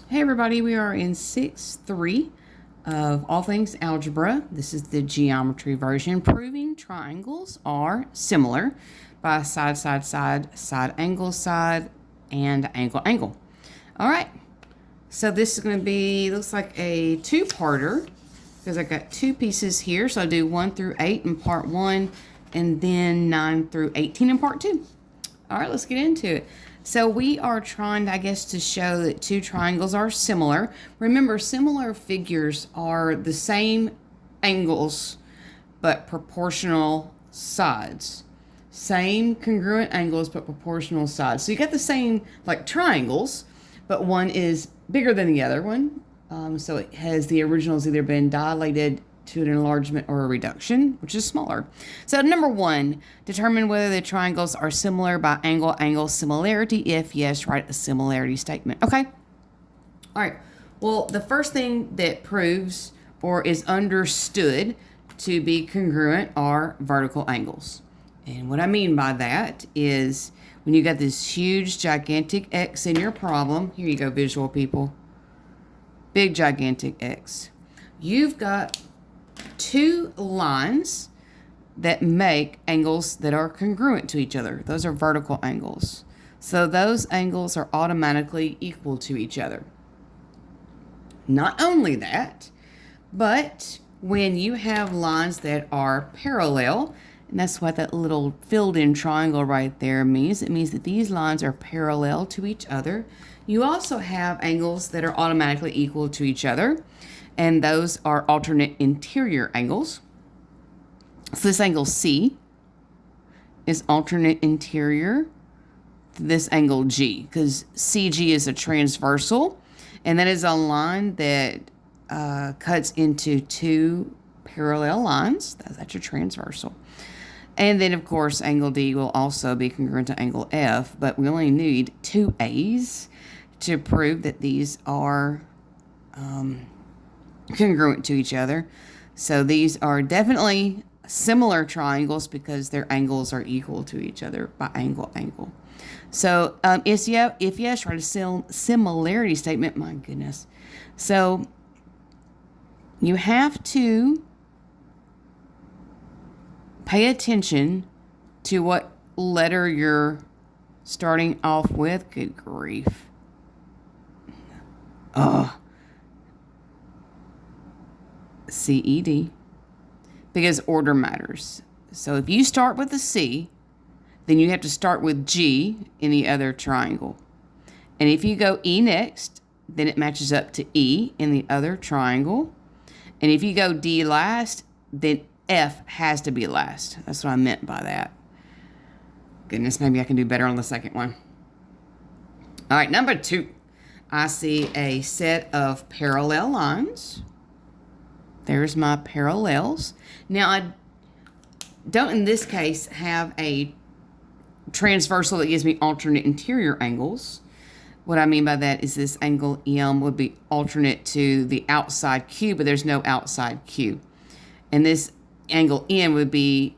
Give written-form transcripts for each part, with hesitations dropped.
Hey everybody, we are in 6-3 of All Things Algebra. This is the geometry version, proving triangles are similar by side, side, side, side, angle, side, and angle, angle. All right, so this is going to be, looks like a two-parter because I got two pieces here. So I'll do 1 through 8 in part 1 and then 9 through 18 in part 2. All right, let's get into it. So we are trying, I guess, to show that two triangles are similar. Remember, similar figures are the same angles, but proportional sides. Same congruent angles, but proportional sides. So you got the same, like triangles, but one is bigger than the other one. So it has the original's either been dilated to an enlargement or a reduction, which is smaller. So number 1, determine whether the triangles are similar by angle, angle, similarity. If yes, write a similarity statement. Okay. All right. Well, the first thing that proves or is understood to be congruent are vertical angles. And what I mean by that is when you got this huge, gigantic X in your problem, here you go, visual people, big, gigantic X. You've got two lines that make angles that are congruent to each other. Those are vertical angles. So those angles are automatically equal to each other. Not only that, but when you have lines that are parallel, and that's what that little filled-in triangle right there means. It means that these lines are parallel to each other. You also have angles that are automatically equal to each other, and those are alternate interior angles. So this angle C is alternate interior to this angle G, because CG is a transversal, and that is a line that cuts into two parallel lines. That's your transversal. And then, of course, angle D will also be congruent to angle F, but we only need two A's to prove that these are congruent to each other. So these are definitely similar triangles because their angles are equal to each other by angle, angle. So if yes, write a similarity statement. My goodness. So you have to pay attention to what letter you're starting off with. Good grief. CED, because order matters. So if you start with a C, then you have to start with G in the other triangle. And if you go E next, then it matches up to E in the other triangle. And if you go D last, then F has to be last. That's what I meant by that. Goodness, maybe I can do better on the second one. All right, number 2. I see a set of parallel lines. There's my parallels. Now, I don't, in this case, have a transversal that gives me alternate interior angles. What I mean by that is this angle M would be alternate to the outside Q, but there's no outside Q. And this angle N would be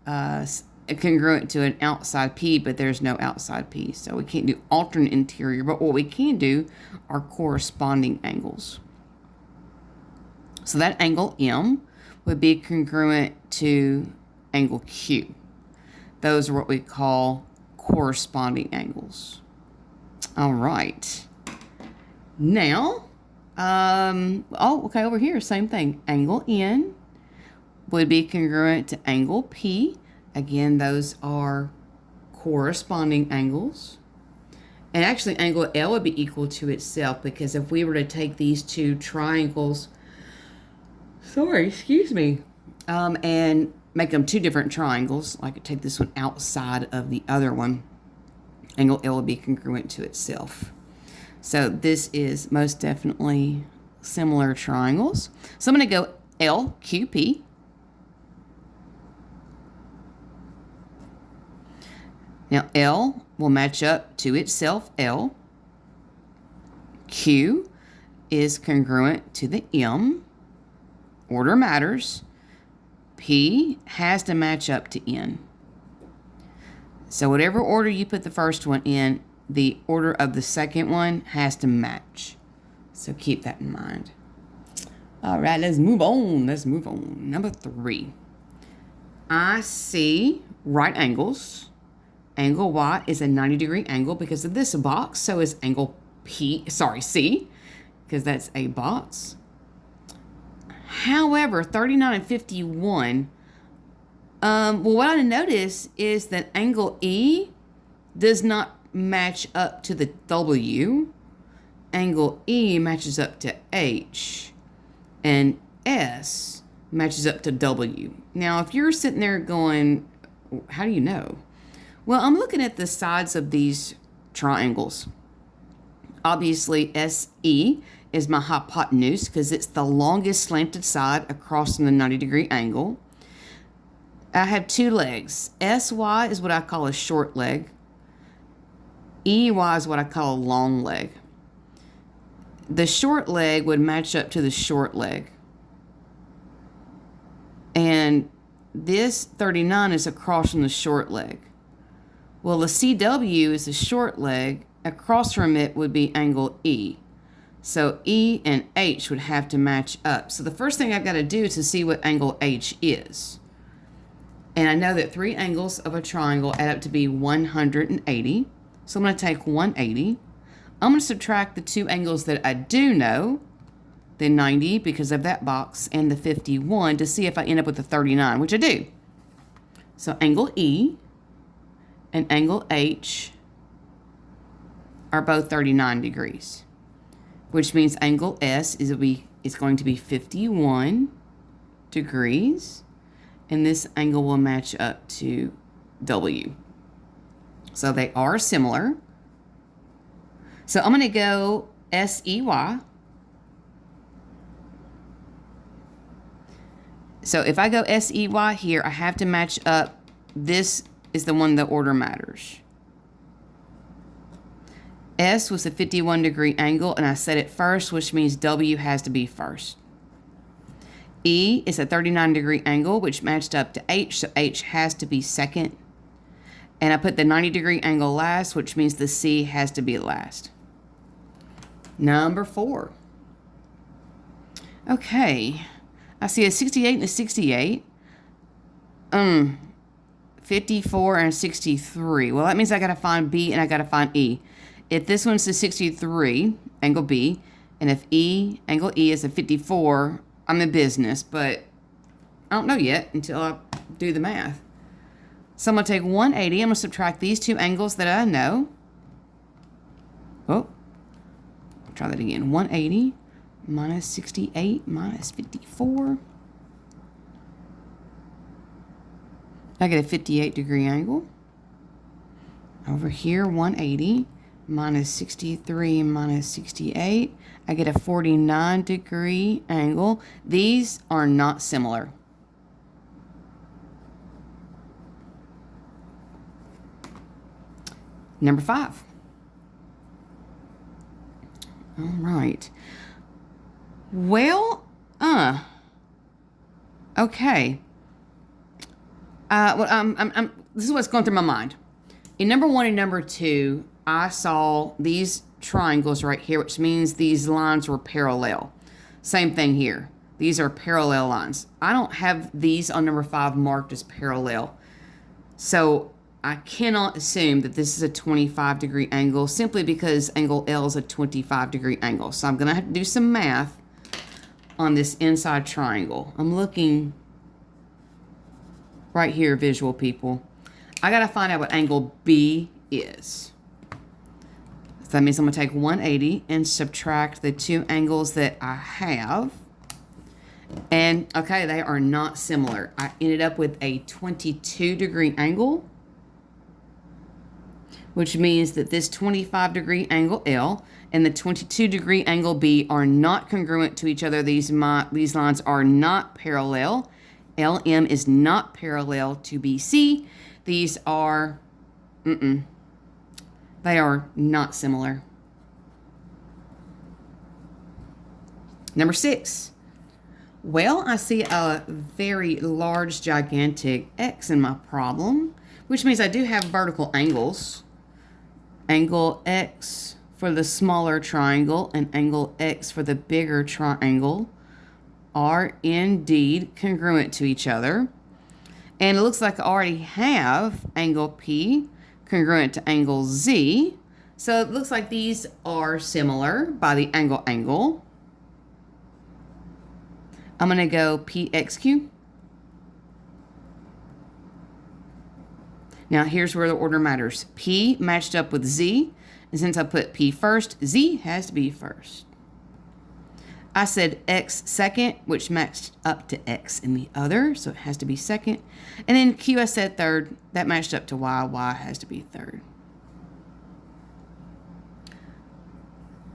congruent to an outside P, but there's no outside P. So we can't do alternate interior, but what we can do are corresponding angles. So that angle M would be congruent to angle Q. Those are what we call corresponding angles. All right. Now, over here, same thing. Angle N would be congruent to angle P. Again, those are corresponding angles. And actually, angle L would be equal to itself, because if we were to take these two triangles, and make them two different triangles, like take this one outside of the other one, angle L will be congruent to itself. So this is most definitely similar triangles. So I'm going to go LQP. Now L will match up to itself, L. Q is congruent to the M. Order matters. P has to match up to N. So whatever order you put the first one in, the order of the second one has to match. So keep that in mind. All right, let's move on. Number 3. I see right angles. Angle Y is a 90-degree angle because of this box. So is angle C, because that's a box. However, 39 and 51, what I notice is that angle E does not match up to the W. Angle E matches up to H. And S matches up to W. Now, if you're sitting there going, how do you know? Well, I'm looking at the sides of these triangles. Obviously, SE is my hypotenuse because it's the longest slanted side across from the 90-degree angle. I have 2 legs. SY is what I call a short leg. EY is what I call a long leg. The short leg would match up to the short leg. And this 39 is across from the short leg. Well, the CW is the short leg. Across from it would be angle E. So E and H would have to match up. So the first thing I've got to do is to see what angle H is. And I know that 3 angles of a triangle add up to be 180. So I'm going to take 180. I'm going to subtract the 2 angles that I do know, the 90 because of that box, and the 51 to see if I end up with the 39, which I do. So angle E and angle H are both 39 degrees, which means angle S is going to be 51 degrees, and this angle will match up to W. So they are similar. So I'm going to go SEY. So if I go SEY here, I have to match up. This is the one that order matters. S was a 51-degree angle, and I set it first, which means W has to be first. E is a 39-degree angle, which matched up to H, so H has to be second. And I put the 90-degree angle last, which means the C has to be last. Number 4. Okay. I see a 68 and a 68. 54 and 63. Well, that means I got to find B and I got to find E. If this one's a 63, angle B, and if angle E is a 54, I'm in business, but I don't know yet until I do the math. So I'm going to take 180. I'm going to subtract these 2 angles that I know. Oh, I'll try that again. 180 minus 68 minus 54. I get a 58-degree angle. Over here, 180 minus 63 minus 68. I get a 49-degree angle. These are not similar. Number 5. All right. Well, okay. This is what's going through my mind. In number 1 and number 2, I saw these triangles right here, which means these lines were parallel. Same thing here. These are parallel lines. I don't have these on number 5 marked as parallel. So I cannot assume that this is a 25-degree angle simply because angle L is a 25-degree angle. So I'm going to have to do some math on this inside triangle. I'm looking right here, visual people. I got to find out what angle B is. So that means I'm going to take 180 and subtract the 2 angles that I have. And, okay, they are not similar. I ended up with a 22-degree angle, which means that this 25-degree angle L and the 22-degree angle B are not congruent to each other. These lines are not parallel. LM is not parallel to BC. These are, they are not similar. Number 6. Well, I see a very large, gigantic X in my problem, which means I do have vertical angles. Angle X for the smaller triangle and angle X for the bigger triangle are indeed congruent to each other. And it looks like I already have angle P congruent to angle Z. So it looks like these are similar by the angle. I'm going to go PXQ. Now here's where the order matters. P matched up with Z. And since I put P first, Z has to be first. I said X second, which matched up to X in the other, so it has to be second. And then Q I said third, that matched up to Y, Y has to be third.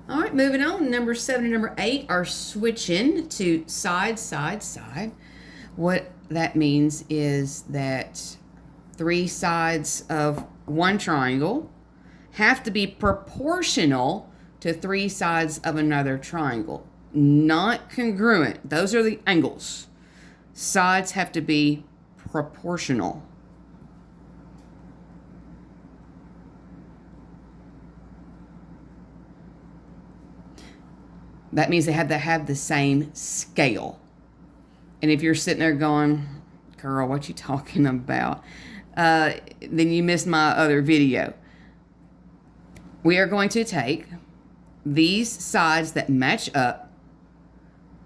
All right, moving on. Number 7 and number 8 are switching to side, side, side. What that means is that 3 sides of one triangle have to be proportional to 3 sides of another triangle. Not congruent. Those are the angles. Sides have to be proportional. That means they have to have the same scale. And if you're sitting there going, girl, what you talking about? Then you missed my other video. We are going to take these sides that match up,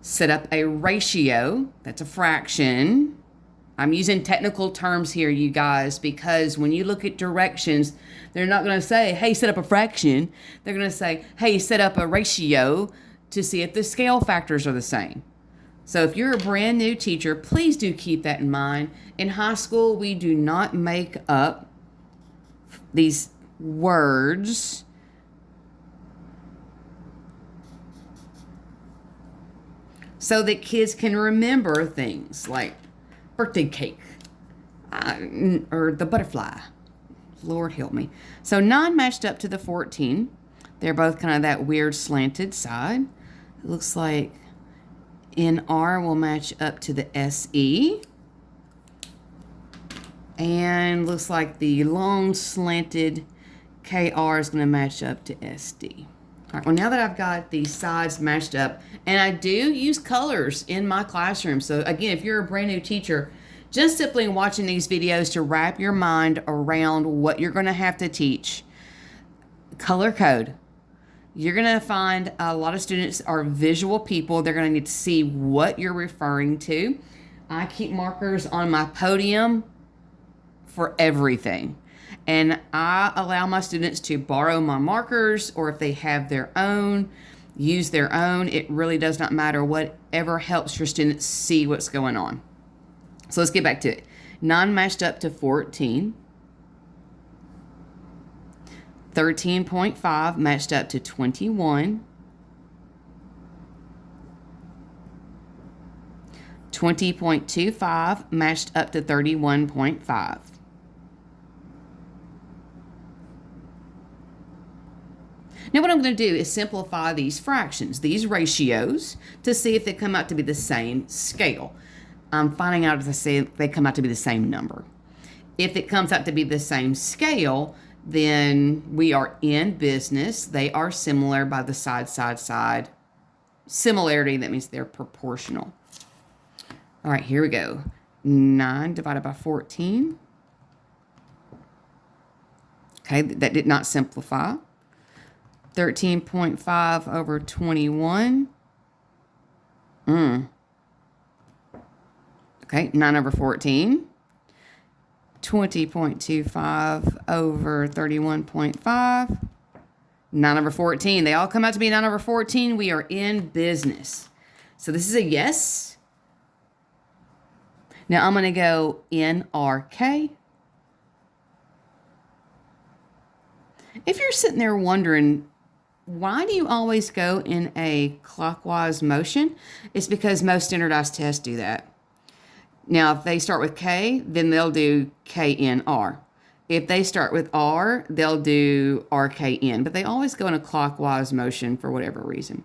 set up a ratio, that's a fraction. I'm using technical terms here, you guys, because when you look at directions, they're not going to say, hey, set up a fraction. They're going to say, hey, set up a ratio to see if the scale factors are the same. So if you're a brand new teacher, please do keep that in mind. In high school, we do not make up these words so that kids can remember things like birthday cake or the butterfly. Lord help me. So 9 matched up to the 14. They're both kind of that weird slanted side. It looks like NR will match up to the SE. And looks like the long slanted KR is going to match up to SD. All right, well, now that I've got these sides matched up, and I do use colors in my classroom. So again, if you're a brand new teacher, just simply watching these videos to wrap your mind around what you're going to have to teach. Color code. You're going to find a lot of students are visual people. They're going to need to see what you're referring to. I keep markers on my podium for everything. And I allow my students to borrow my markers, or if they have their own, use their own. It really does not matter. Whatever helps your students see what's going on. So let's get back to it. 9 matched up to 14. 13.5 matched up to 21. 20.25 matched up to 31.5. Now what I'm going to do is simplify these fractions, these ratios, to see if they come out to be the same scale. I'm finding out if they come out to be the same number. If it comes out to be the same scale, then we are in business. They are similar by the side, side, side. Similarity, that means they're proportional. All right, here we go. 9 divided by 14. Okay, that did not simplify. 13.5 over 21. Okay, 9 over 14. 20.25 over 31.5. 9 over 14. They all come out to be 9 over 14. We are in business. So this is a yes. Now I'm going to go NRK. If you're sitting there wondering, why do you always go in a clockwise motion? It's because most standardized tests do that. Now, if they start with K, then they'll do KNR. If they start with R, they'll do RKN. But they always go in a clockwise motion for whatever reason.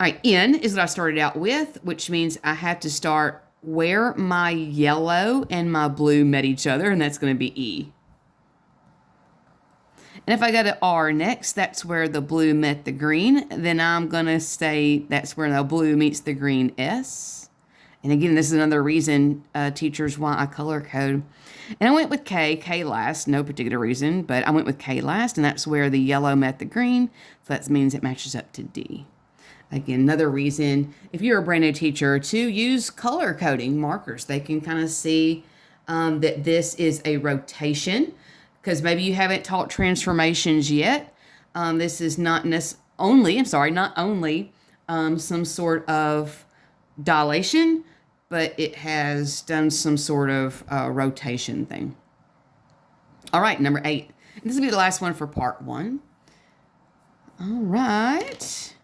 All right, N is what I started out with, which means I have to start where my yellow and my blue met each other, and that's going to be E. And if I go to R next, that's where the blue met the green. Then I'm going to say that's where the blue meets the green S. And again, this is another reason, teachers, why I color code. And I went with K last, no particular reason, but I went with K last, and that's where the yellow met the green. So that means it matches up to D. Again, another reason, if you're a brand new teacher, to use color coding markers. They can kind of see that this is a rotation, because maybe you haven't taught transformations yet. This is not only some sort of dilation, but it has done some sort of rotation thing. All right, number 8. This will be the last one for part 1. All right.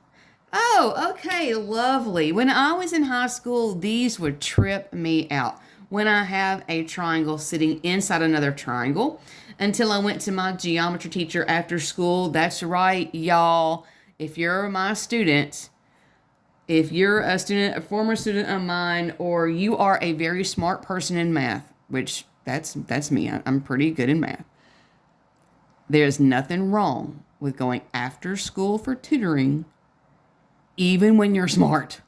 Oh, okay, lovely. When I was in high school, these would trip me out. When I have a triangle sitting inside another triangle, until I went to my geometry teacher after school. That's right, y'all. If you're my student, if you're a former student of mine, or you are a very smart person in math, which that's me. I'm pretty good in math. There's nothing wrong with going after school for tutoring, even when you're smart.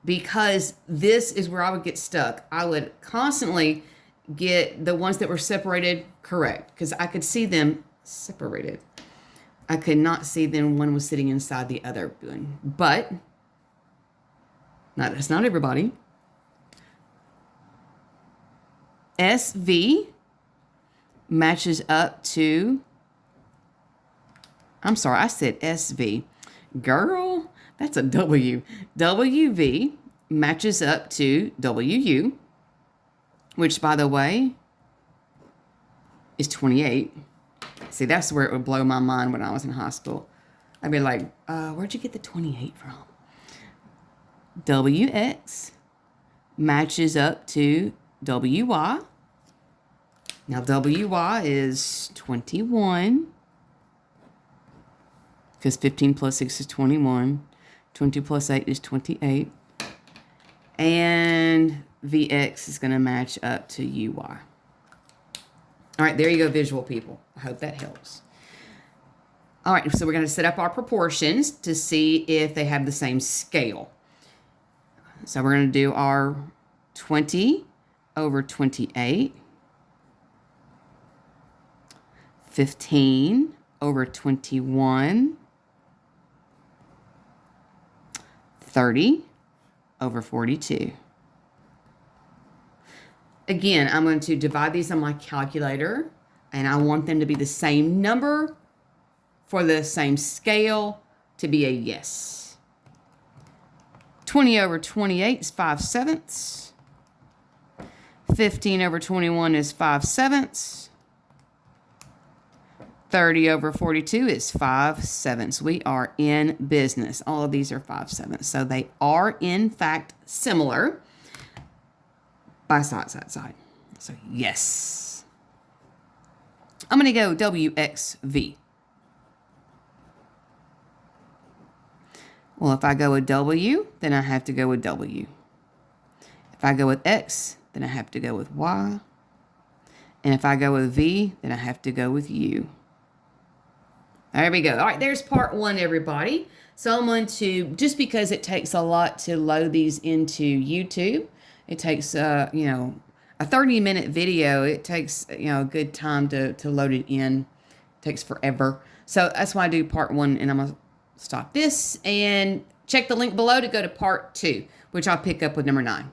Because this is where I would get stuck. I would constantly get the ones that were separated correct, because I could see them separated. I could not see them one was sitting inside the other. But that's not everybody. SV matches up to, I'm sorry, I said SV. Girl, that's a W. WV matches up to WU, which, by the way, is 28. See, that's where it would blow my mind when I was in high school. I'd be like, where'd you get the 28 from? WX matches up to WY. Now, WY is 21, because 15 plus 6 is 21. 20 plus 8 is 28. And VX is going to match up to UY. All right, there you go, visual people. I hope that helps. All right, so we're going to set up our proportions to see if they have the same scale. So we're going to do our 20 over 28. 15 over 21. 30 over 42. Again, I'm going to divide these on my calculator, and I want them to be the same number for the same scale to be a yes. 20 over 28 is 5/7. 15 over 21 is 5/7. 30 over 42 is 5/7. We are in business. All of these are 5/7. So they are, in fact, similar by side. So yes. I'm going to go WXV. Well, if I go with W, then I have to go with W. If I go with X, then I have to go with Y. And if I go with V, then I have to go with U. There we go. All right, there's part 1, everybody. So I'm going to, just because it takes a lot to load these into YouTube, it takes, a 30-minute video. It takes, a good time to load it in. It takes forever. So that's why I do part 1, and I'm going to stop this and check the link below to go to part 2, which I'll pick up with number 9.